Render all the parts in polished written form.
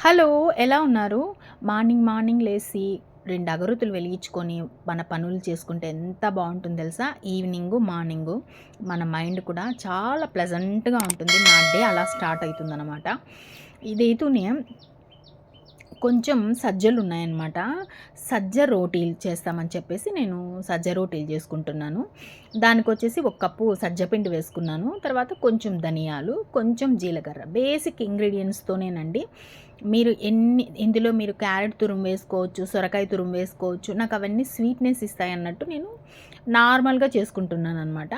Hello! ఎలా ఉన్నారు? Morning లేసి 2 అగరొత్తులు వెలిగించుకొని మన పనులు చేసుకుంటే ఎంత బావుంటుందో తెలుసా? ఈవినింగు, మార్నింగు మన మైండ్ కూడా చాలా ప్లెజెంట్‌గా ఉంటుంది. నా డే అలా స్టార్ట్ అయితుందనమాట. ఇదైతూనే కొంచెం సజ్జలున్నాయన్నమాట. సజ్జ రోటీలు చేస్తామని చెప్పేసి నేను సజ్జ రోటీలు చేసుకుంటున్నాను. దానికొచ్చేసి ఒక కప్పు సజ్జపిండి వేసుకున్నాను. తర్వాత కొంచెం ధనియాలు, కొంచెం జీలకర్ర బేసిక్ ఇంగ్రీడియెంట్స్‌తోనేనండి. ఇందులో మీరు క్యారెట్ తురుము వేసుకోవచ్చు, సొరకాయ తురుము వేసుకోవచ్చు. నాకు అవన్నీ స్వీట్‌నెస్ ఇస్తాయన్నట్టు నేను నార్మల్‌గా చేసుకుంటున్నాననమాట.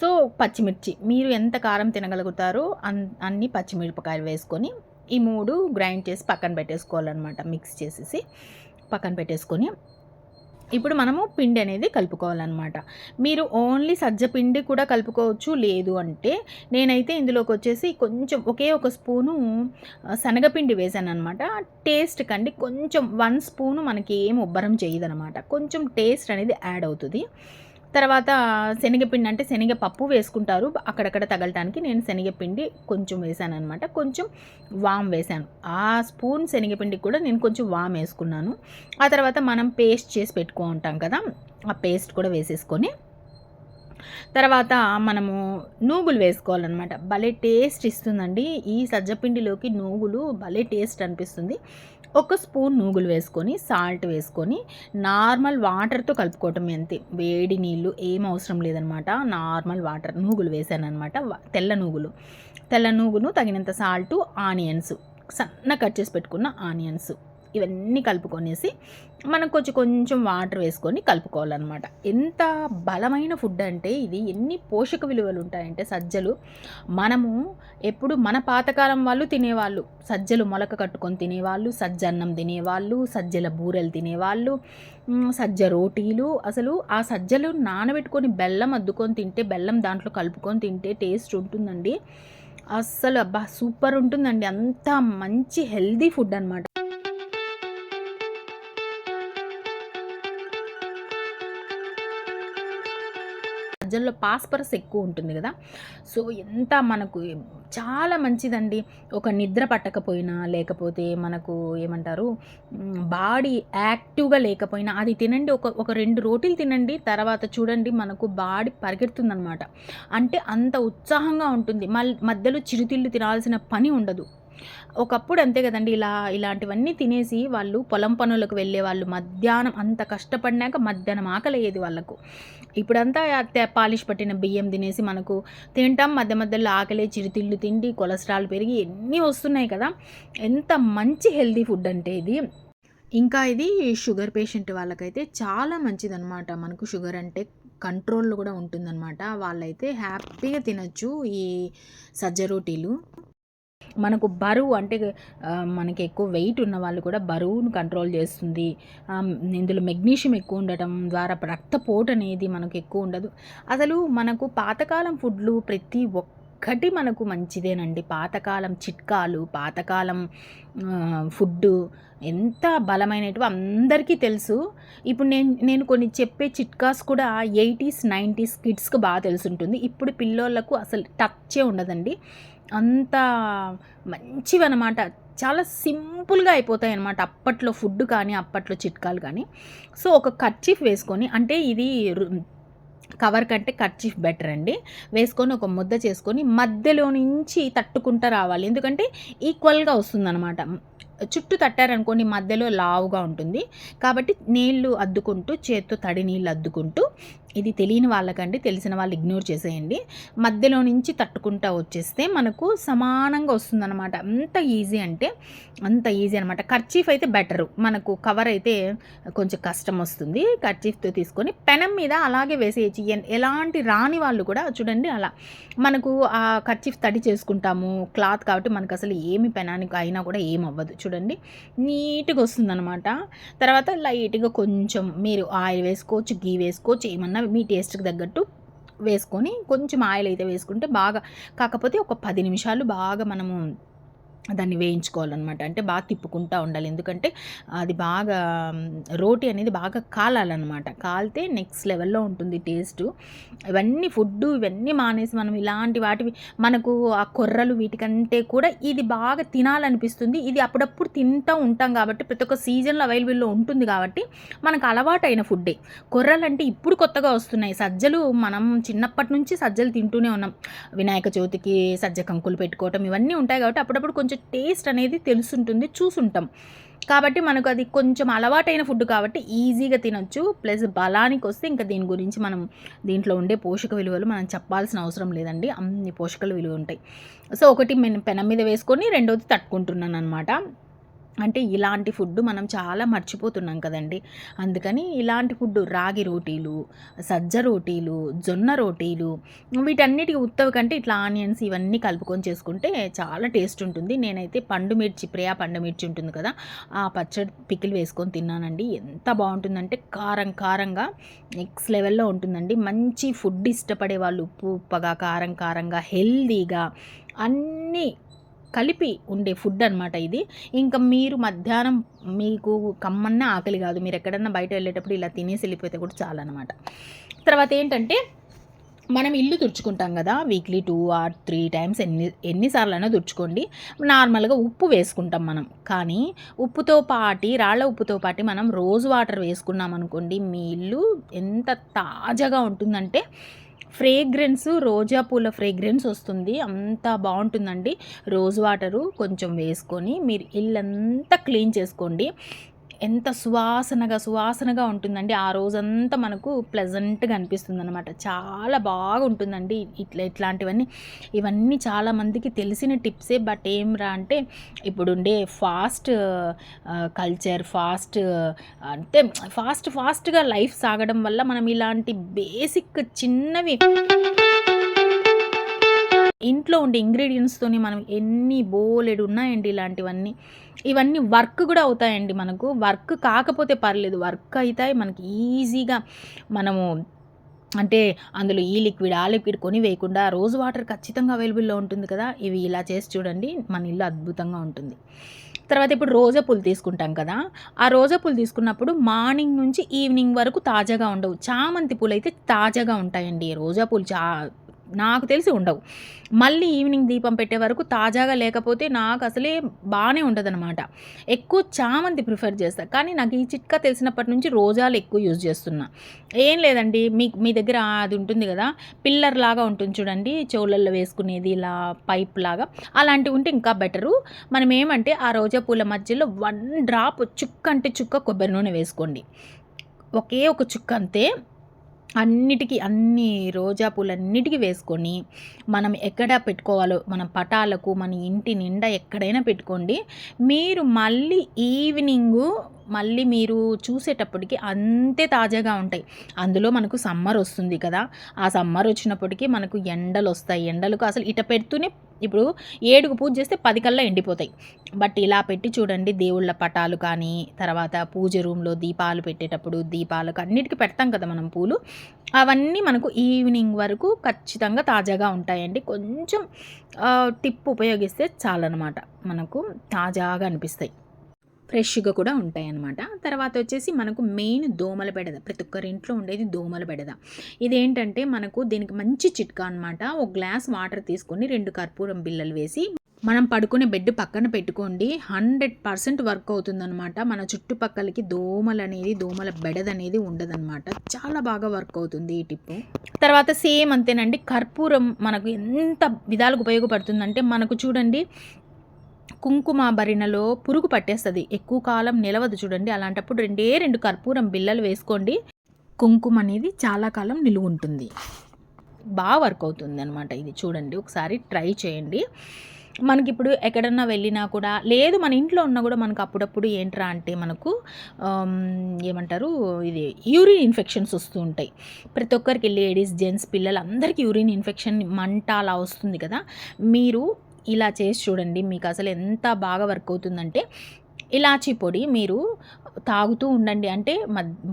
సో, పచ్చిమిర్చి మీరు ఎంత కారం తినగలుగుతారో అన్ని పచ్చిమిరపకాయలు వేసుకొని ఈ 3 గ్రైండ్ చేసి పక్కన పెట్టేసుకోవాలన్నమాట. మిక్స్ చేసేసి పక్కన పెట్టేసుకొని ఇప్పుడు మనము పిండి అనేది కలుపుకోవాలన్నమాట. మీరు ఓన్లీ సజ్జ పిండి కూడా కలుపుకోవచ్చు. లేదు అంటే నేనైతే ఇందులోకొచ్చేసి కొంచెం ఒకే ఒక స్పూను శనగపిండి వేశాననమాట. టేస్ట్‌కండి కొంచెం 1 స్పూను మనకి ఏమి ఉబ్బరం చేయదనమాట. కొంచెం టేస్ట్ అనేది యాడ్ అవుతది. తర్వాత శనగపిండి అంటే శనగపప్పు వేసుకుంటారు అక్కడక్కడ తగలటానికి. నేను శనగపిండి కొంచెం వేశాననమాట. కొంచెం వామ్ వేశాను. ఆ స్పూన్ శనగపిండికి కూడా నేను కొంచెం వామ్ వేసుకున్నాను. ఆ తర్వాత మనం పేస్ట్ చేసి పెట్టుకుంటాం కదా! ఆ పేస్ట్ కూడా వేసేసుకొని తర్వాత మనము నూగులు వేసుకోవాలనమాట. భలే టేస్ట్ ఇస్తుందండి. ఈ సజ్జపిండిలోకి నూగులు భలే టేస్ట్ అనిపిస్తుంది. ఒక స్పూన్ నూగులు వేసుకొని, సాల్ట్ వేసుకొని, నార్మల్ వాటర్‌తో కలుపుకోవటమే అంతే. వేడి నీళ్ళు ఏం అవసరం లేదనమాట. నార్మల్ వాటర్ నూగులు వేశాననమాట. తెల్ల నూగులు. తెల్ల నూగులు, తగినంత సాల్టు, ఆనియన్స్ సన్నగా కట్ చేసి పెట్టుకున్న ఆనియన్స్ ఇవన్నీ కలుపుకొనేసి మనం కొంచెం వాటర్ వేసుకొని కలుపుకోవాలన్నమాట. ఎంత బలమైన ఫుడ్ అంటే ఇది ఎన్ని పోషక విలువలు ఉంటాయంటే సజ్జలు మనము ఎప్పుడు మన పాతకాలం వాళ్ళు తినేవాళ్ళు. సజ్జలు మొలక కట్టుకొని తినేవాళ్ళు, సజ్జన్నం తినేవాళ్ళు, సజ్జల బూరెలు తినేవాళ్ళు, సజ్జ రోటీలు. అసలు ఆ సజ్జలు నానబెట్టుకొని బెల్లం అద్దుకొని తింటే, బెల్లం దాంట్లో కలుపుకొని తింటే టేస్ట్ ఉంటుందండి. అస్సలు అబ్బా! సూపర్ ఉంటుందండి. అంత మంచి హెల్తీ ఫుడ్ అనమాట. సజ్జల్లో పాస్పరస్ ఎక్కువ ఉంటుంది కదా! సో, ఎంత మనకు చాలా మంచిదండి. ఒక నిద్ర పట్టకపోయినా, లేకపోతే మనకు ఏమంటారు బాడీ యాక్టివ్‌గా లేకపోయినా అది తినండి. ఒక 2 రోటీలు తినండి. తర్వాత చూడండి మనకు బాడీ పరిగెడుతుందనమాట. అంటే అంత ఉత్సాహంగా ఉంటుంది. మధ్యలో చిరుతిళ్ళు తినాల్సిన పని ఉండదు. ఒకప్పుడు అంతే గదండీ! ఇలాంటివన్నీ తినేసి వాళ్ళు పొలం పనులకు వెళ్ళేవాళ్ళు. మధ్యాహ్నం అంత కష్టపడినాక మధ్యాహ్నం ఆకలయ్యేది వాళ్ళకు. ఇప్పుడంతా పాలిష్ పట్టిన బియ్యం తినేసి మనకు తింటాం. మధ్యలో ఆకలే చిరుతిళ్ళు తిండి, కొలెస్ట్రాల్ పెరిగి ఎన్ని వస్తున్నాయి కదా! ఎంత మంచి హెల్తీ ఫుడ్ అంటే ఇది. ఇంకా ఇది షుగర్ పేషెంట్ వాళ్ళకైతే చాలా మంచిదనమాట. మనకు షుగర్ అంటే కంట్రోల్‌లో గూడా ఉంటుందనమాట. వాళ్ళైతే హ్యాపీగా తినొచ్చు ఈ సజ్జ రొటీలు. మనకు బరువు అంటే మనకి ఎక్కువ వెయిట్ ఉన్న వాళ్ళు కూడా బరువును కంట్రోల్ చేస్తుంది. ఇందులో మెగ్నీషియం ఎక్కువ ఉండటం ద్వారా రక్తపోటు అనేది మనకు ఎక్కువ ఉండదు. అసలు మనకు పాతకాలం ఫుడ్లు ప్రతి ఒక్కటి మనకు మంచిదేనండి. పాతకాలం చిట్కాలు, పాతకాలం ఫుడ్డు ఎంత బలమైనటివో అందరికీ తెలుసు. ఇప్పుడు నేను కొన్ని చెప్పే చిట్కాస్ కూడా 80స్, 90స్ కిడ్స్‌కి బాగా తెలిసుంటుంది. ఇప్పుడు పిల్లోళ్ళకు అసలు టచ్చే ఉండదండి. అంత మంచివన్నమాట. చాలా సింపుల్‌గా అయిపోతాయన్నమాట. అప్పట్లో ఫుడ్ కానీ, అప్పట్లో చిట్కాలు కానీ. సో, ఒక కర్చీఫ్ వేసుకొని అంటే ఇది కవర్ కంటే కర్చీఫ్ బెటర్ అండి. వేసుకొని ఒక ముద్ద చేసుకొని మధ్యలో నుంచి తట్టుకుంటా రావాలి. ఎందుకంటే ఈక్వల్‌గా వస్తుందన్నమాట. చుట్టూ తట్టారనుకోండి మధ్యలో లావుగా ఉంటుంది. కాబట్టి నీళ్లు అద్దుకుంటూ చేత్తో తడి నీళ్ళు అద్దుకుంటూ ఇది తెలియని వాళ్ళకండి, తెలిసిన వాళ్ళు ఇగ్నోర్ చేసేయండి. మధ్యలో నుంచి తట్టుకుంటా వచ్చేస్తే మనకు సమానంగా వస్తుందనమాట. అంత ఈజీ అంటే అంత ఈజీ అనమాట. కర్చీఫ్ అయితే బెటరు. మనకు కవర్ అయితే కొంచెం కష్టం వస్తుంది. కర్చీఫ్‌తో తీసుకొని పెనం మీద అలాగే వేసేయచ్చు. ఎలాంటి రాని వాళ్ళు కూడా చూడండి అలా. మనకు ఆ కర్చీఫ్ తడి చేసుకుంటాము. క్లాత్ కాబట్టి మనకు అసలు ఏమి పెనానికి అయినా కూడా ఏమవ్వదు. చూడండి నీట్‌గా వస్తుందనమాట. తర్వాత లైట్‌గా కొంచెం మీరు ఆయిల్ వేసుకోవచ్చు, ఘీ వేసుకోవచ్చు. ఏమన్నా మీ టేస్ట్‌కి తగ్గట్టు వేసుకొని కొంచెం ఆయిల్ అయితే వేసుకుంటే బాగా కాకపోతే ఒక 10 నిమిషాలు బాగా మనము దాన్ని వేయించుకోవాలన్నమాట. అంటే బాగా తిప్పుకుంటా ఉండాలి. ఎందుకంటే అది బాగా రోటి అనేది బాగా కాలాలన్నమాట. కాలితే నెక్స్ట్ లెవెల్‌లో ఉంటుంది టేస్టు. ఇవన్నీ మానేసి మనం ఇలాంటి వాటివి మనకు ఆ కొర్రలు వీటికంటే కూడా ఇది బాగా తినాలనిపిస్తుంది. ఇది అప్పుడప్పుడు తింటూ ఉంటాం కాబట్టి ప్రతి ఒక్క సీజన్‌లో అవైలబుల్‌లో ఉంటుంది కాబట్టి మనకు అలవాటైన ఫుడ్డే. కొర్రలంటే ఇప్పుడు కొత్తగా వస్తున్నాయి. సజ్జలు మనం చిన్నప్పటి నుంచి సజ్జలు తింటూనే ఉన్నాం. వినాయక చవితికి సజ్జ కంకులు పెట్టుకోవటం ఇవన్నీ ఉంటాయి కాబట్టి అప్పుడప్పుడు కొంచెం టేస్ట్ అనేది తెలుసుంటుంది, చూసుంటాం. కాబట్టి మనకు అది కొంచెం అలవాటైన ఫుడ్ కాబట్టి ఈజీగా తినొచ్చు. ప్లస్ బలానికొస్తే ఇంకా దీని గురించి మనం దీంట్లో ఉండే పోషక విలువలు మనం చెప్పాల్సిన అవసరం లేదండి. అన్ని పోషకాల విలువ ఉంటాయి. సో, ఒకటి పెనం మీద వేసుకొని రెండోది తట్టుకుంటున్నాననమాట. అంటే ఇలాంటి ఫుడ్ మనం చాలా మర్చిపోతున్నాం కదండీ! అందుకని ఇలాంటి ఫుడ్ రాగి రోటీలు, సజ్జ రోటీలు, జొన్న రోటీలు వీటన్నిటికి ఉత్తవి కంటే ఇట్లా ఆనియన్స్ ఇవన్నీ కలుపుకొని చేసుకుంటే చాలా టేస్ట్ ఉంటుంది. నేనైతే పండు మిర్చి ప్రియా పండు మిర్చి ఉంటుంది కదా! ఆ పచ్చడి పికిల్ వేసుకొని తిన్నానండి. ఎంత బావుంటుందంటే కారం కారంగా నెక్స్ట్ లెవెల్‌లో ఉంటుందండి. మంచి ఫుడ్ ఇష్టపడే వాళ్ళు ఉప్పు ఉప్పగా, కారం కారంగా, హెల్తీగా అన్నీ కలిపి ఉండే ఫుడ్ అనమాట ఇది. ఇంకా మీరు మధ్యాహ్నం మీకు కమ్మన్న ఆకలి కాదు. మీరు ఎక్కడన్నా బయట వెళ్ళేటప్పుడు ఇలా తినేసి వెళ్ళిపోతే కూడా చాలనమాట. తర్వాత ఏంటంటే మనం ఇల్లు తుడుచుకుంటాం కదా! వీక్లీ 2 ఆర్ 3 టైమ్స్ ఎన్నిసార్లైనా తుడుచుకోండి. నార్మల్‌గా ఉప్పు వేసుకుంటాం మనం. కానీ రాళ్ళ ఉప్పుతో పాటి మనం రోజ్ వాటర్ వేసుకున్నామనుకోండి, మీ ఇల్లు ఎంత తాజాగా ఉంటుందంటే రోజా పూల ఫ్రేగ్రెన్స్ వస్తుంది. అంత బావుంటుందండి. రోజ్ వాటరు కొంచెం వేసుకొని మీరు ఇల్లంతా క్లీన్ చేసుకోండి. ఎంత సువాసనగా ఉంటుందండి. ఆ రోజంతా మనకు ప్లెజెంట్‌గా అనిపిస్తుందనమాట. చాలా బాగుంటుందండి. ఇవన్నీ చాలామందికి తెలిసిన టిప్సే. బట్ ఏమిరా అంటే ఇప్పుడుండే కల్చర్ అంటే ఫాస్ట్‌గా లైఫ్ సాగడం వల్ల మనం ఇలాంటి బేసిక్ చిన్నవి ఇంట్లో ఉండే ఇంగ్రీడియెంట్స్‌తోని మనం ఎన్ని బోలెడున్నాయండి ఇలాంటివన్నీ. ఇవన్నీ వర్క్ గూడా అవుతాయండి మనకు. వర్క్ కాకపోతే పర్లేదు. వర్క్ అయితాయి మనకి ఈజీగా మనము అంటే అందులో ఈ లిక్విడ్, ఆ లిక్విడ్ కొని వేయకుండా రోజ్ వాటర్ ఖచ్చితంగా అవైలబుల్‌లో ఉంటుంది కదా! ఇవి ఇలా చేసి చూడండి. మన ఇల్లు అద్భుతంగా ఉంటుంది. తర్వాత ఇప్పుడు రోజా పూలు తీసుకుంటాం కదా! ఆ రోజా పూలు తీసుకున్నప్పుడు మార్నింగ్ నుంచి ఈవినింగ్ వరకు తాజాగా ఉండవు. చామంతి పూలైతే తాజాగా ఉంటాయండి. రోజా పూలు నాకు తెలిసి ఉండవు. మళ్ళీ ఈవినింగ్ దీపం పెట్టే వరకు తాజాగా లేకపోతే నాకసలే బానే ఉండదనమాట. ఎక్కువ చామంతి ప్రిఫర్ చేస్తా. కానీ నాకు ఈ చిట్కా తెలిసినప్పటి నుంచి రోజాలు ఎక్కువ యూజ్ చేస్తున్నా. ఏం లేదండి, మీ దగ్గర అది ఉంటుంది కదా! పిల్లర్ లాగా ఉంటుంది చూడండి. చెవులల్లో వేసుకునేది ఇలా పైప్ లాగా. అలాంటివి ఉంటే ఇంకా బెటరు. మనం ఏమంటే ఆ రోజా పూల మధ్యలో 1 డ్రాప్ చుక్క అంటే చుక్క కొబ్బరి నూనె వేసుకోండి. ఒకే ఒక చుక్క అంతే. అన్ని రోజా పూలన్నిటికి వేసుకొని మనం ఎక్కడ పెట్టుకోవాలో మన పటాలకు మన ఇంటి నిండా ఎక్కడైనా పెట్టుకోండి. మీరు మళ్ళీ మీరు చూసేటప్పటికి అంతే తాజాగా ఉంటాయి. అందులో మనకు సమ్మర్ వస్తుంది కదా! ఆ సమ్మర్ వచ్చినప్పటికీ మనకు ఎండలొస్తాయి. ఎండలకు అసలు ఇట పెడుతూనే ఇప్పుడు 7కు పూజ చేస్తే 10 కల్లా ఎండిపోతాయి. బట్ ఇలా పెట్టి చూడండి, దేవుళ్ళ పటాలు కానీ, తర్వాత పూజ రూమ్‌లో దీపాలు పెట్టేటప్పుడు దీపాలకు అన్నిటికి పెడతాం కదా మనం పూలు. అవన్నీ మనకు ఈవినింగ్ వరకు ఖచ్చితంగా తాజాగా ఉంటాయండి. కొంచెం టిప్ ఉపయోగిస్తే చాలనమాట. మనకు తాజాగా అనిపిస్తాయి. ఫ్రెష్‌గా కూడా ఉంటాయన్నమాట. తర్వాత వచ్చేసి మనకు మెయిన్ దోమల బెడద. ప్రతి ఒక్కరి ఇంట్లో ఉండేది దోమల బెడద. ఇదేంటంటే మనకు దీనికి మంచి చిట్కా అనమాట. ఒక గ్లాస్ వాటర్ తీసుకొని 2 కర్పూరం బిళ్ళలు వేసి మనం పడుకునే బెడ్ పక్కన పెట్టుకోండి. 100% వర్క్ అవుతుందనమాట. మన చుట్టుపక్కలకి దోమల బెడదనేది ఉండదనమాట. చాలా బాగా వర్క్ అవుతుంది ఈ టిప్పు. తర్వాత సేమ్ అంతేనండి. కర్పూరం మనకు ఎంత విధాలుగా ఉపయోగపడుతుందంటే మనకు చూడండి, కుంకుమ భరిణలో పురుగు పట్టేస్తది. ఎక్కువ కాలం నిలవదు చూడండి. అలాంటప్పుడు 2 కర్పూరం బిళ్ళలు వేసుకోండి. కుంకుమ అనేది చాలా కాలం నిలువుంటుంది. వర్క్ అవుతుందనమాట ఇది. చూడండి, ఒకసారి ట్రై చేయండి. మనకిప్పుడు ఎక్కడన్నా వెళ్ళినా కూడా లేదు, మన ఇంట్లో ఉన్నా కూడా మనకు అప్పుడప్పుడు ఏంట్రా అంటే మనకు ఏమంటారు, ఇది యూరిన్ ఇన్ఫెక్షన్స్ వస్తూ ఉంటాయి. ప్రతి ఒక్కరికి లేడీస్, జెంట్స్, పిల్లలు అందరికీ యూరిన్ ఇన్ఫెక్షన్ మంట అలా వస్తుంది కదా! మీరు ఇలా చేసి చూడండి. మీకు అసలు ఎంత బాగా వర్క్ అవుతుందంటే ఇలాచీ పొడి మీరు తాగుతూ ఉండండి. అంటే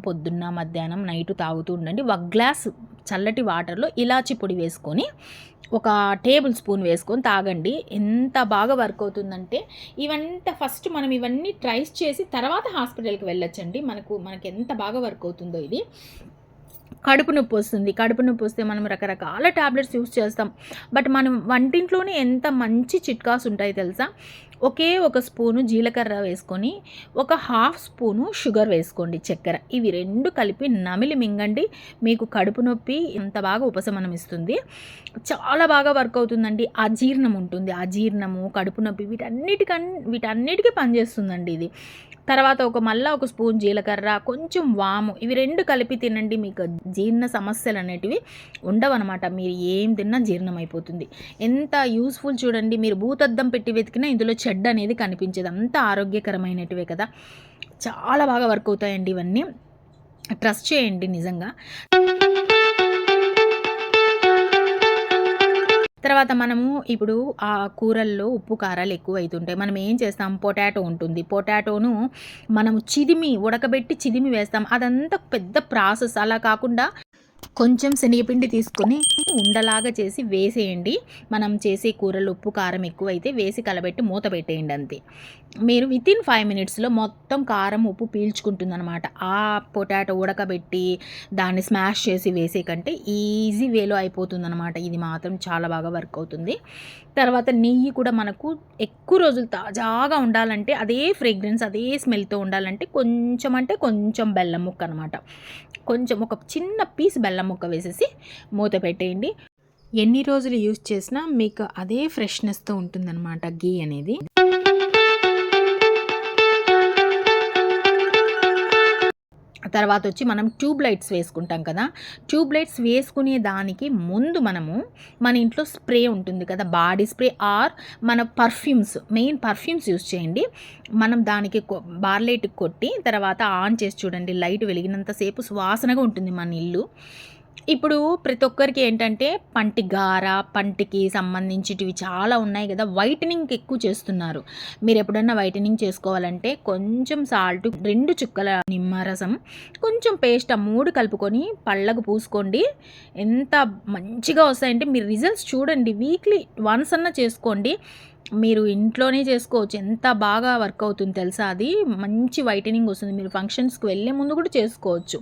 పొద్దున్న, మధ్యాహ్నం, నైటు తాగుతూ ఉండండి. 1 గ్లాస్ చల్లటి వాటర్లో ఇలాచీ పొడి వేసుకొని ఒక టేబుల్ స్పూన్ వేసుకొని తాగండి. ఎంత బాగా వర్క్ అవుతుందంటే ఫస్ట్ మనం ఇవన్నీ ట్రైస్ చేసి తర్వాత హాస్పిటల్కి వెళ్ళొచ్చండి. మనకి ఎంత బాగా వర్క్ అవుతుందో ఇది. కడుపు నొప్పి వస్తుంది. కడుపు నొప్పి వస్తే మనం రకరకాల టాబ్లెట్స్ యూస్ చేస్తాం. బట్ మనం వంటింట్లోనే ఎంత మంచి చిట్కాస్ ఉంటాయి తెలుసా? ఒకే ఒక స్పూను జీలకర్ర వేసుకొని, ఒక హాఫ్ స్పూను షుగర్ వేసుకోండి, చక్కెర. ఇవి 2 కలిపి నమిలి మింగండి. మీకు కడుపు నొప్పి ఎంత బాగా ఉపశమనం ఇస్తుంది. చాలా బాగా వర్క్ అవుతుందండి. అజీర్ణం ఉంటుంది. అజీర్ణము, కడుపు నొప్పి వీటన్నిటికీ పనిచేస్తుందండి ఇది. తర్వాత మళ్ళా ఒక స్పూన్ జీలకర్ర, కొంచెం వాము, ఇవి 2 కలిపి తినండి. మీకు జీర్ణ సమస్యలు అనేటివి ఉండవన్నమాట. మీరు ఏం తిన్నా జీర్ణం అయిపోతుంది. ఎంత యూస్ఫుల్ చూడండి. మీరు భూతద్దం పెట్టి వెతికినా ఇందులో చెడ్డ అనేది కనిపించదు. అంత ఆరోగ్యకరమైనటివే కదా. చాలా బాగా వర్క్ అవుతాయండి ఇవన్నీ. ట్రస్ట్ చేయండి నిజంగా. తర్వాత మనము ఇప్పుడు ఆ కూరల్లో ఉప్పు కారాలు ఎక్కువ అవుతుంటాయి. మనం ఏం చేస్తాం, పొటాటో ఉంటుంది. పొటాటోను మనము ఉడకబెట్టి చిదిమి వేస్తాం. అదంతా పెద్ద ప్రాసెస్. అలా కాకుండా కొంచెం శనగపిండి తీసుకొని ఉండలాగా చేసి వేసేయండి. మనం చేసే కూరలు ఉప్పు కారం ఎక్కువైతే వేసి కలబెట్టి మూత పెట్టేయండి అంతే. మీరు వితిన్ 5 మినిట్స్లో మొత్తం కారం ఉప్పు పీల్చుకుంటుందన్నమాట. ఆ పొటాటో ఉడకబెట్టి దాన్ని స్మాష్ చేసి వేసే కంటే ఈజీ వేలో అయిపోతుందన్నమాట. ఇది మాత్రం చాలా బాగా వర్క్ అవుతుంది. తర్వాత నెయ్యి కూడా మనకు ఎక్కువ రోజులు తాజాగా ఉండాలంటే, అదే ఫ్రేగ్రెన్స్ అదే స్మెల్తో ఉండాలంటే కొంచెం బెల్లం ముక్క అనమాట. కొంచెం ఒక చిన్న పీస్ బెల్లం ముక్క వేసేసి మూత పెట్టేయండి. ఎన్ని రోజులు యూజ్ చేసినా మీకు అదే ఫ్రెష్నెస్తో ఉంటుందన్నమాట గీ అనేది. తర్వాత మనం ట్యూబ్ లైట్స్ వేసుకుంటాం కదా. ట్యూబ్ లైట్స్ వేసుకునే దానికి ముందు మన ఇంట్లో స్ప్రే ఉంటుంది కదా, బాడీ స్ప్రే ఆర్ మన మెయిన్ పర్ఫ్యూమ్స్ యూస్ చేయండి. మనం దానికి బార్లైట్కి కొట్టి తర్వాత ఆన్ చేసి చూడండి. లైట్ వెలిగినంతసేపు సువాసనగా ఉంటుంది మన ఇల్లు. ఇప్పుడు ప్రతి ఒక్కరికి ఏంటంటే పంటికి సంబంధించినవి చాలా ఉన్నాయి కదా. వైటనింగ్ ఎక్కువ చేస్తున్నారు. మీరు ఎప్పుడన్నా వైటనింగ్ చేసుకోవాలంటే కొంచెం సాల్ట్, 2 చుక్కల నిమ్మరసం, కొంచెం పేస్ట్, 3 కలుపుకొని పళ్ళకు పూసుకోండి. ఎంత మంచిగా వస్తాయంటే మీరు రిజల్ట్స్ చూడండి. వీక్లీ వన్స్ అన్నా చేసుకోండి. మీరు ఇంట్లోనే చేసుకోవచ్చు. ఎంత బాగా వర్క్ అవుతుంది తెలుసా? అది మంచి వైటనింగ్ వస్తుంది. మీరు ఫంక్షన్స్కి వెళ్ళే ముందు కూడా చేసుకోవచ్చు.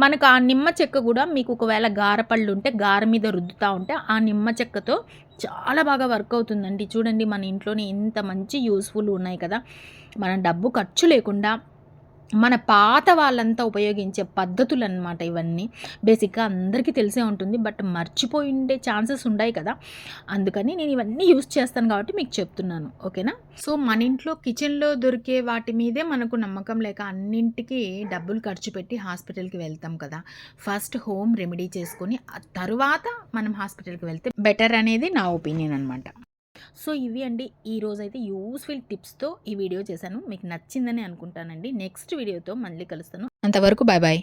మనకు ఆ నిమ్మ చెక్క కూడా మీకు ఒకవేళ గారపళ్ళు ఉంటే గార మీద రుద్దుతూ ఉంటే ఆ నిమ్మ చెక్కతో చాలా బాగా వర్క్ అవుతుందండి. చూడండి మన ఇంట్లోనే ఎంత మంచి యూస్ఫుల్ ఉన్నాయి కదా. మనం డబ్బు ఖర్చు లేకుండా మన పాత వాళ్ళంతా ఉపయోగించే పద్ధతులు అన్నమాట ఇవన్నీ. బేసిక్గా అందరికీ తెలిసే ఉంటుంది. బట్ మర్చిపోయి ఉండే ఛాన్సెస్ ఉన్నాయి కదా. అందుకని నేను ఇవన్నీ యూస్ చేస్తాను కాబట్టి మీకు చెప్తున్నాను. ఓకేనా? సో మన ఇంట్లో కిచెన్లో దొరికే వాటి మీదే మనకు నమ్మకం లేక అన్నింటికి డబ్బులు ఖర్చు పెట్టి హాస్పిటల్కి వెళ్తాం కదా. ఫస్ట్ హోమ్ రెమెడీ చేసుకొని ఆ తరువాత మనం హాస్పిటల్కి వెళ్తే బెటర్ అనేది నా ఒపీనియన్ అనమాట. సో ఇవి అండి ఈరోజైతే యూస్ఫుల్ టిప్స్తో ఈ వీడియో చేశాను. మీకు నచ్చిందని అనుకుంటానండి. నెక్స్ట్ వీడియోతో మళ్ళీ కలుస్తాను. అంతవరకు బాయ్ బాయ్.